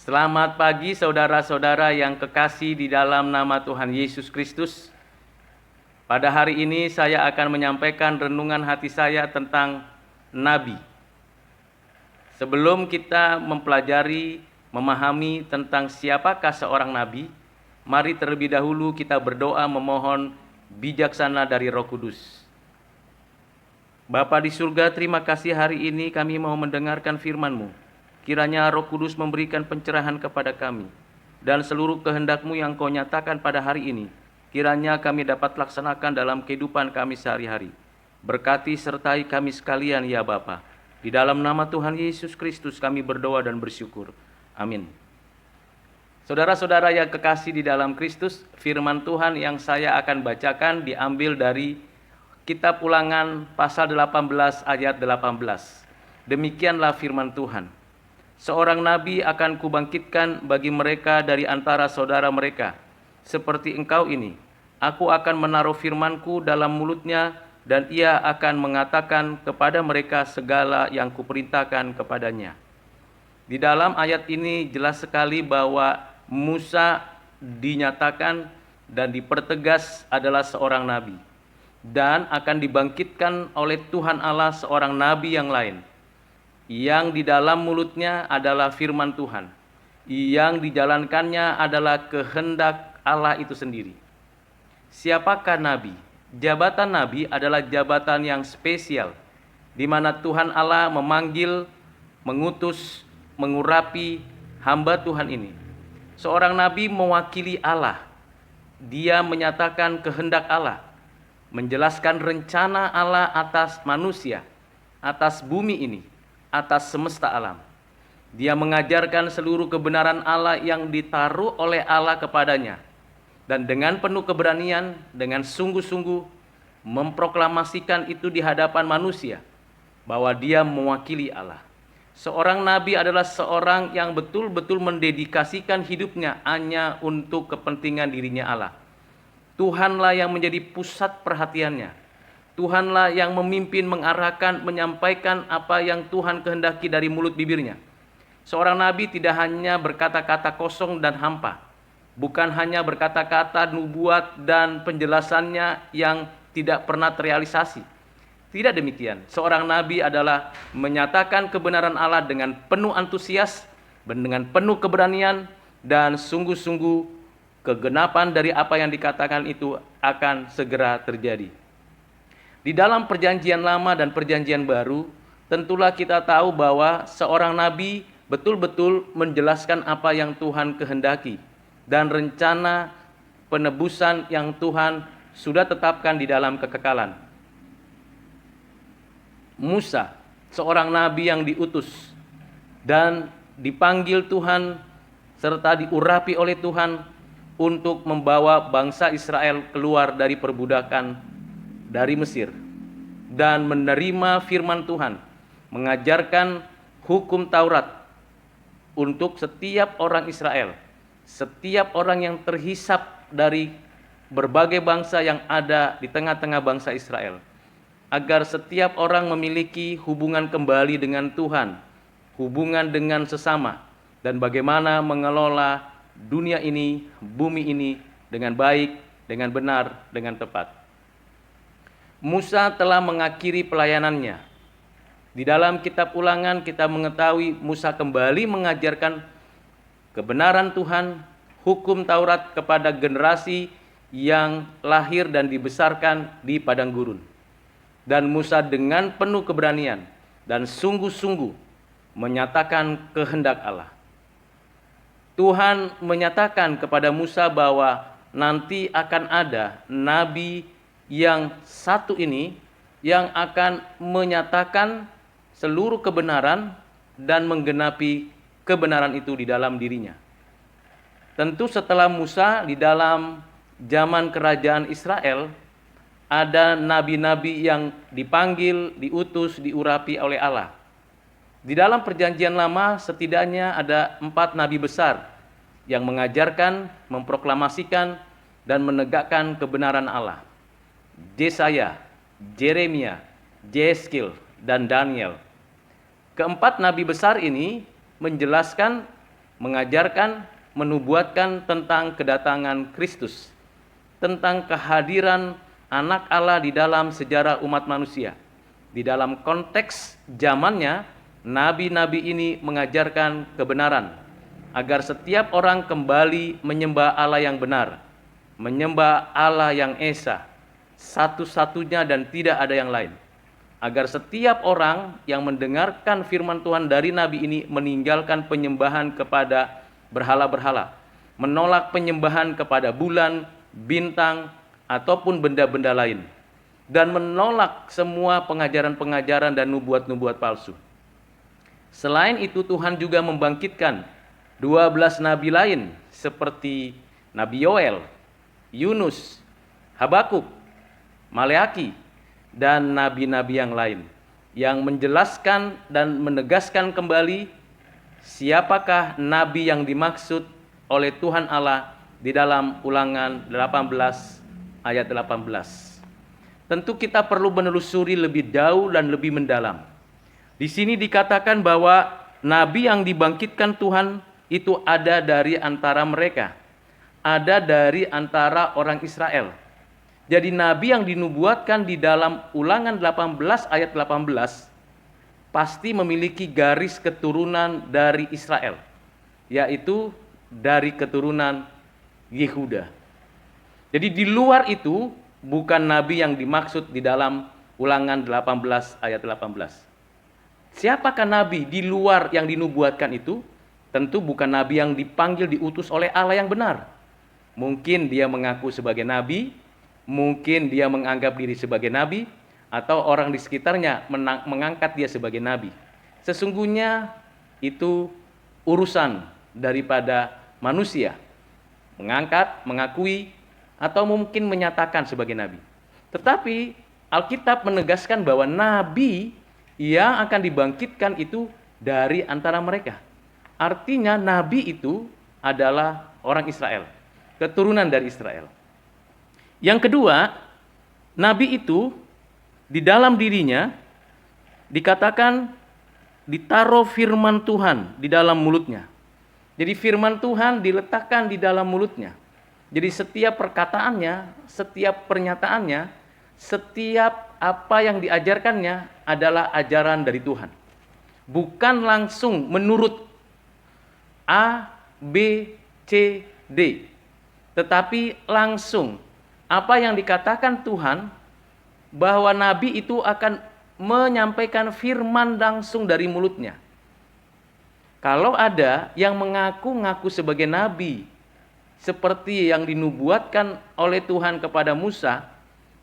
Selamat pagi saudara-saudara yang kekasih di dalam nama Tuhan Yesus Kristus. Pada hari ini saya akan menyampaikan renungan hati saya tentang Nabi. Sebelum kita mempelajari, memahami tentang siapakah seorang Nabi, mari terlebih dahulu kita berdoa memohon bijaksana dari Roh Kudus. Bapa di surga, terima kasih hari ini kami mau mendengarkan firman-Mu. Kiranya Roh Kudus memberikan pencerahan kepada kami, dan seluruh kehendak-Mu yang Kau nyatakan pada hari ini, kiranya kami dapat laksanakan dalam kehidupan kami sehari-hari. Berkati sertai kami sekalian ya Bapa. Di dalam nama Tuhan Yesus Kristus kami berdoa dan bersyukur. Amin. Saudara-saudara yang kekasih di dalam Kristus, firman Tuhan yang saya akan bacakan diambil dari Kitab Ulangan pasal 18 ayat 18. Demikianlah firman Tuhan. Seorang nabi akan kubangkitkan bagi mereka dari antara saudara mereka, seperti engkau ini. Aku akan menaruh firmanku dalam mulutnya, dan ia akan mengatakan kepada mereka segala yang kuperintahkan kepadanya. Di dalam ayat ini jelas sekali bahwa Musa dinyatakan dan dipertegas adalah seorang nabi, dan akan dibangkitkan oleh Tuhan Allah seorang nabi yang lain, yang di dalam mulutnya adalah firman Tuhan, yang dijalankannya adalah kehendak Allah itu sendiri. Siapakah nabi? Jabatan nabi adalah jabatan yang spesial, di mana Tuhan Allah memanggil, mengutus, mengurapi hamba Tuhan ini. Seorang nabi mewakili Allah. Dia menyatakan kehendak Allah, menjelaskan rencana Allah atas manusia, atas bumi ini, atas semesta alam. Dia mengajarkan seluruh kebenaran Allah yang ditaruh oleh Allah kepadanya, dan dengan penuh keberanian, dengan sungguh-sungguh memproklamasikan itu di hadapan manusia, bahwa dia mewakili Allah. Seorang nabi adalah seorang yang betul-betul mendedikasikan hidupnya hanya untuk kepentingan dirinya Allah. Tuhanlah yang menjadi pusat perhatiannya. Tuhanlah yang memimpin, mengarahkan, menyampaikan apa yang Tuhan kehendaki dari mulut bibirnya. Seorang nabi tidak hanya berkata-kata kosong dan hampa, bukan hanya berkata-kata nubuat dan penjelasannya yang tidak pernah terrealisasi. Tidak demikian. Seorang nabi adalah menyatakan kebenaran Allah dengan penuh antusias, dengan penuh keberanian, dan sungguh-sungguh kegenapan dari apa yang dikatakan itu akan segera terjadi. Di dalam perjanjian lama dan perjanjian baru, tentulah kita tahu bahwa seorang nabi betul-betul menjelaskan apa yang Tuhan kehendaki dan rencana penebusan yang Tuhan sudah tetapkan di dalam kekekalan. Musa, seorang nabi yang diutus dan dipanggil Tuhan serta diurapi oleh Tuhan untuk membawa bangsa Israel keluar dari perbudakan dari Mesir dan menerima firman Tuhan, mengajarkan hukum Taurat untuk setiap orang Israel, setiap orang yang terhisap dari berbagai bangsa yang ada di tengah-tengah bangsa Israel, agar setiap orang memiliki hubungan kembali dengan Tuhan, hubungan dengan sesama, dan bagaimana mengelola dunia ini, bumi ini dengan baik, dengan benar, dengan tepat. Musa telah mengakhiri pelayanannya. Di dalam kitab Ulangan kita mengetahui Musa kembali mengajarkan kebenaran Tuhan, hukum Taurat kepada generasi yang lahir dan dibesarkan di padang gurun. Dan Musa dengan penuh keberanian dan sungguh-sungguh menyatakan kehendak Allah. Tuhan menyatakan kepada Musa bahwa nanti akan ada nabi yang satu ini yang akan menyatakan seluruh kebenaran dan menggenapi kebenaran itu di dalam dirinya. Tentu setelah Musa, di dalam zaman kerajaan Israel, ada nabi-nabi yang dipanggil, diutus, diurapi oleh Allah. Di dalam perjanjian lama setidaknya ada 4 nabi besar yang mengajarkan, memproklamasikan, dan menegakkan kebenaran Allah. Yesaya, Yeremia, Yeskil, dan Daniel. Keempat nabi besar ini menjelaskan mengajarkan, menubuatkan tentang kedatangan Kristus, tentang kehadiran anak Allah di dalam sejarah umat manusia. Di dalam konteks zamannya, nabi-nabi ini mengajarkan kebenaran, agar setiap orang kembali menyembah Allah yang benar, menyembah Allah yang esa, satu-satunya dan tidak ada yang lain. Agar setiap orang yang mendengarkan firman Tuhan dari nabi ini meninggalkan penyembahan kepada berhala-berhala, menolak penyembahan kepada bulan, bintang, ataupun benda-benda lain, dan menolak semua pengajaran-pengajaran dan nubuat-nubuat palsu. Selain itu, Tuhan juga membangkitkan 12 nabi lain seperti Nabi Yoel, Yunus, Habakuk, Maleaki, dan nabi-nabi yang lain yang menjelaskan dan menegaskan kembali siapakah nabi yang dimaksud oleh Tuhan Allah di dalam Ulangan 18 ayat 18. Tentu kita perlu menelusuri lebih jauh dan lebih mendalam. Di sini dikatakan bahwa nabi yang dibangkitkan Tuhan itu ada dari antara mereka, ada dari antara orang Israel. Jadi nabi yang dinubuatkan di dalam Ulangan 18 ayat 18 pasti memiliki garis keturunan dari Israel, yaitu dari keturunan Yehuda. Jadi di luar itu bukan nabi yang dimaksud di dalam Ulangan 18 ayat 18. Siapakah nabi di luar yang dinubuatkan itu? Tentu bukan nabi yang dipanggil diutus oleh Allah yang benar. Mungkin dia mengaku sebagai nabi, mungkin dia menganggap diri sebagai nabi, atau orang di sekitarnya mengangkat dia sebagai nabi. Sesungguhnya itu urusan daripada manusia, mengangkat, mengakui, atau mungkin menyatakan sebagai nabi. Tetapi Alkitab menegaskan bahwa nabi yang akan dibangkitkan itu dari antara mereka. Artinya nabi itu adalah orang Israel, keturunan dari Israel. Yang kedua, nabi itu di dalam dirinya dikatakan ditaruh firman Tuhan di dalam mulutnya. Jadi firman Tuhan diletakkan di dalam mulutnya. Jadi setiap perkataannya, setiap pernyataannya, setiap apa yang diajarkannya adalah ajaran dari Tuhan. Bukan langsung menurut A, B, C, D. Tetapi langsung apa yang dikatakan Tuhan, bahwa nabi itu akan menyampaikan firman langsung dari mulutnya. Kalau ada yang mengaku-ngaku sebagai nabi, seperti yang dinubuatkan oleh Tuhan kepada Musa,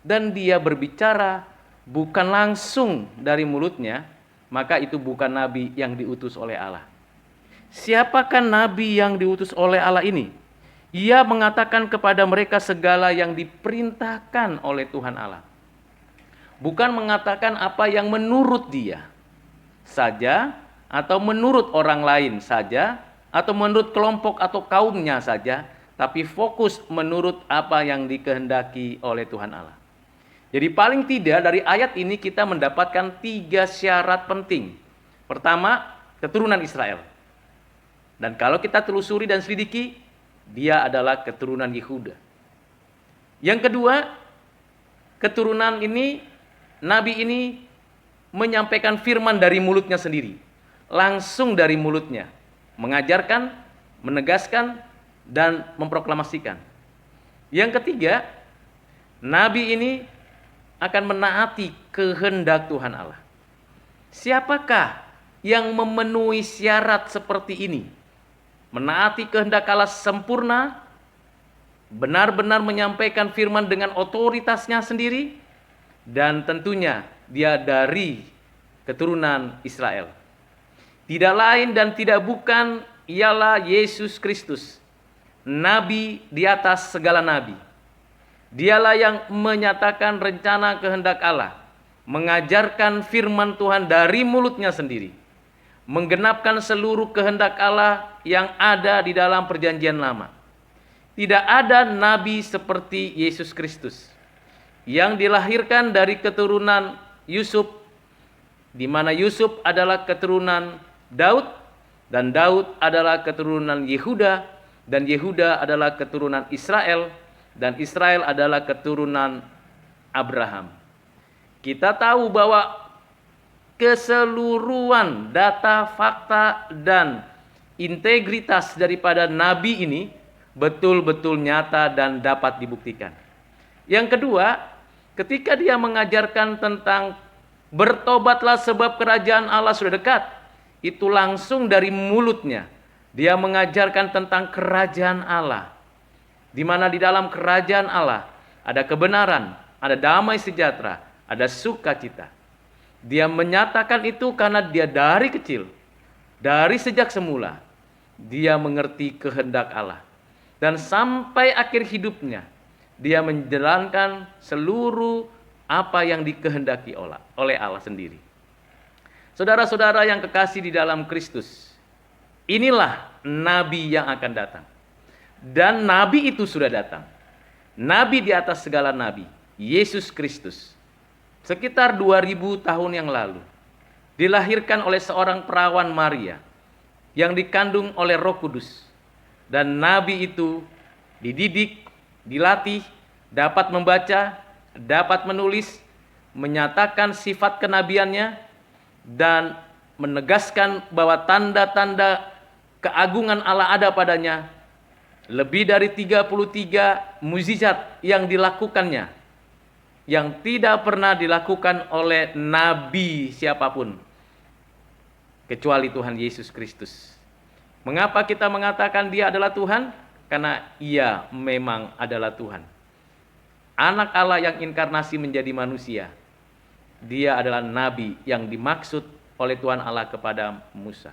dan dia berbicara bukan langsung dari mulutnya, maka itu bukan nabi yang diutus oleh Allah. Siapakah nabi yang diutus oleh Allah ini? Ia mengatakan kepada mereka segala yang diperintahkan oleh Tuhan Allah. Bukan mengatakan apa yang menurut dia saja, atau menurut orang lain saja, atau menurut kelompok atau kaumnya saja, tapi fokus menurut apa yang dikehendaki oleh Tuhan Allah. Jadi paling tidak dari ayat ini kita mendapatkan 3 syarat penting. Pertama, keturunan Israel. Dan kalau kita telusuri dan selidiki, dia adalah keturunan Yehuda. Yang kedua, keturunan ini, nabi ini menyampaikan firman dari mulutnya sendiri. Langsung dari mulutnya. Mengajarkan, menegaskan, dan memproklamasikan. Yang ketiga, nabi ini akan menaati kehendak Tuhan Allah. Siapakah yang memenuhi syarat seperti ini? Menaati kehendak Allah sempurna, benar-benar menyampaikan firman dengan otoritasnya sendiri, dan tentunya dia dari keturunan Israel. Tidak lain dan tidak bukan ialah Yesus Kristus, nabi di atas segala nabi. Dialah yang menyatakan rencana kehendak Allah, mengajarkan firman Tuhan dari mulutnya sendiri, menggenapkan seluruh kehendak Allah yang ada di dalam perjanjian lama. Tidak ada nabi seperti Yesus Kristus yang dilahirkan dari keturunan Yusuf, di mana Yusuf adalah keturunan Daud, Dan Daud adalah keturunan Yehuda, dan Yehuda adalah keturunan Israel, dan Israel adalah keturunan Abraham. Kita tahu bahwa keseluruhan data, fakta, dan integritas daripada nabi ini betul-betul nyata dan dapat dibuktikan. Yang kedua, ketika dia mengajarkan tentang bertobatlah sebab kerajaan Allah sudah dekat, itu langsung dari mulutnya. Dia mengajarkan tentang kerajaan Allah, di mana di dalam kerajaan Allah ada kebenaran, ada damai sejahtera, ada sukacita. Dia menyatakan itu karena dia dari kecil, dari sejak semula, dia mengerti kehendak Allah. Dan sampai akhir hidupnya, dia menjalankan seluruh apa yang dikehendaki oleh Allah sendiri. Saudara-saudara yang kekasih di dalam Kristus, inilah nabi yang akan datang. Dan nabi itu sudah datang. Nabi di atas segala nabi, Yesus Kristus. Sekitar 2000 tahun yang lalu, dilahirkan oleh seorang perawan Maria yang dikandung oleh Roh Kudus. Dan nabi itu dididik, dilatih, dapat membaca, dapat menulis, menyatakan sifat kenabiannya, dan menegaskan bahwa tanda-tanda keagungan Allah ada padanya. Lebih dari 33 mukjizat yang dilakukannya, yang tidak pernah dilakukan oleh nabi siapapun kecuali Tuhan Yesus Kristus. Mengapa kita mengatakan dia adalah Tuhan? Karena ia memang adalah Tuhan. Anak Allah yang inkarnasi menjadi manusia. Dia adalah nabi yang dimaksud oleh Tuhan Allah kepada Musa.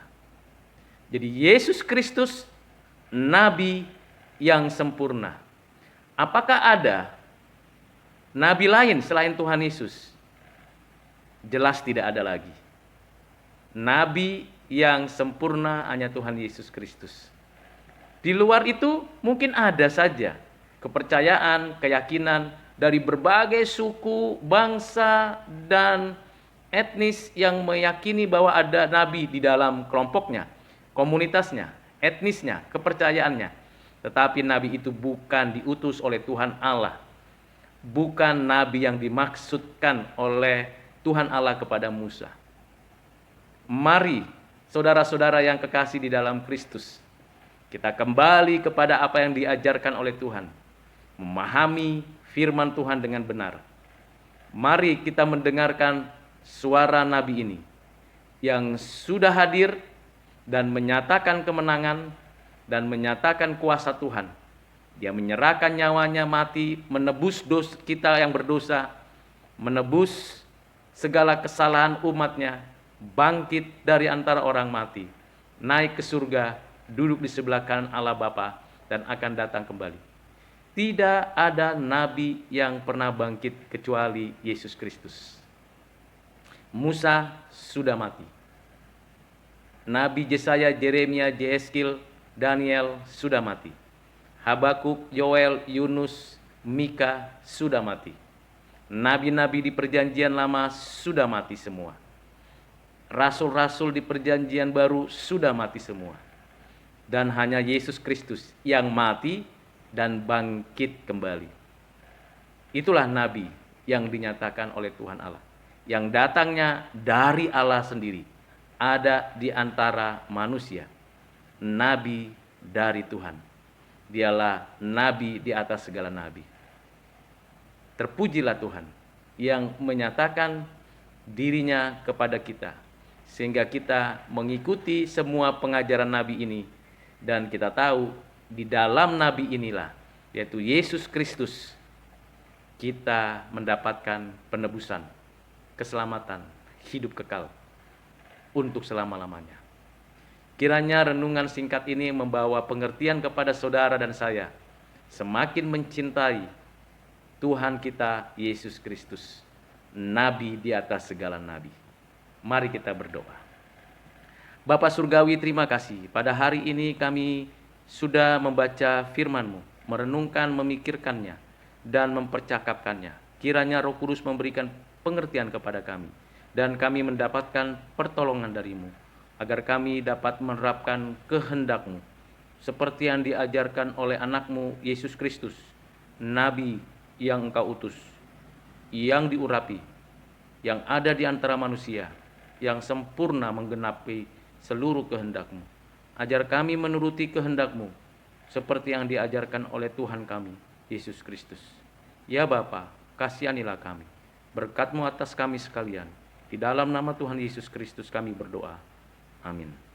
Jadi Yesus Kristus nabi yang sempurna. Apakah ada nabi lain selain Tuhan Yesus? Jelas tidak ada lagi. Nabi yang sempurna hanya Tuhan Yesus Kristus. Di luar itu mungkin ada saja kepercayaan, keyakinan dari berbagai suku, bangsa, dan etnis yang meyakini bahwa ada nabi di dalam kelompoknya, komunitasnya, etnisnya, kepercayaannya. Tetapi nabi itu bukan diutus oleh Tuhan Allah. Bukan nabi yang dimaksudkan oleh Tuhan Allah kepada Musa. Mari, saudara-saudara yang kekasih di dalam Kristus, kita kembali kepada apa yang diajarkan oleh Tuhan, memahami firman Tuhan dengan benar. Mari kita mendengarkan suara nabi ini yang sudah hadir dan menyatakan kemenangan dan menyatakan kuasa Tuhan. Dia menyerahkan nyawanya mati, menebus dosa kita yang berdosa, menebus segala kesalahan umatnya, bangkit dari antara orang mati, naik ke surga, duduk di sebelah kanan Allah Bapa, dan akan datang kembali. Tidak ada nabi yang pernah bangkit kecuali Yesus Kristus. Musa sudah mati. Nabi Yesaya, Yeremia, Yehezkiel, Daniel sudah mati. Habakuk, Yoel, Yunus, Mika sudah mati. Nabi-nabi di perjanjian lama sudah mati semua. Rasul-rasul di perjanjian baru sudah mati semua. Dan hanya Yesus Kristus yang mati dan bangkit kembali. Itulah nabi yang dinyatakan oleh Tuhan Allah, yang datangnya dari Allah sendiri, ada di antara manusia. Nabi dari Tuhan. Dialah nabi di atas segala nabi. Terpujilah Tuhan yang menyatakan dirinya kepada kita, sehingga kita mengikuti semua pengajaran nabi ini. Dan kita tahu di dalam nabi inilah, yaitu Yesus Kristus, kita mendapatkan penebusan, keselamatan, hidup kekal untuk selama-lamanya. Kiranya renungan singkat ini membawa pengertian kepada saudara dan saya, semakin mencintai Tuhan kita Yesus Kristus, nabi di atas segala nabi. Mari kita berdoa. Bapa Surgawi, terima kasih. Pada hari ini kami sudah membaca firman-Mu, merenungkan, memikirkannya, dan mempercakapkannya. Kiranya Roh Kudus memberikan pengertian kepada kami, dan kami mendapatkan pertolongan dari-Mu agar kami dapat menerapkan kehendak-Mu, seperti yang diajarkan oleh anak-Mu Yesus Kristus, Nabi yang Engkau utus, yang diurapi, yang ada di antara manusia, yang sempurna menggenapi seluruh kehendak-Mu. Ajar kami menuruti kehendak-Mu, seperti yang diajarkan oleh Tuhan kami, Yesus Kristus. Ya Bapa, kasihanilah kami. Berkat-Mu atas kami sekalian. Di dalam nama Tuhan Yesus Kristus kami berdoa. Amin.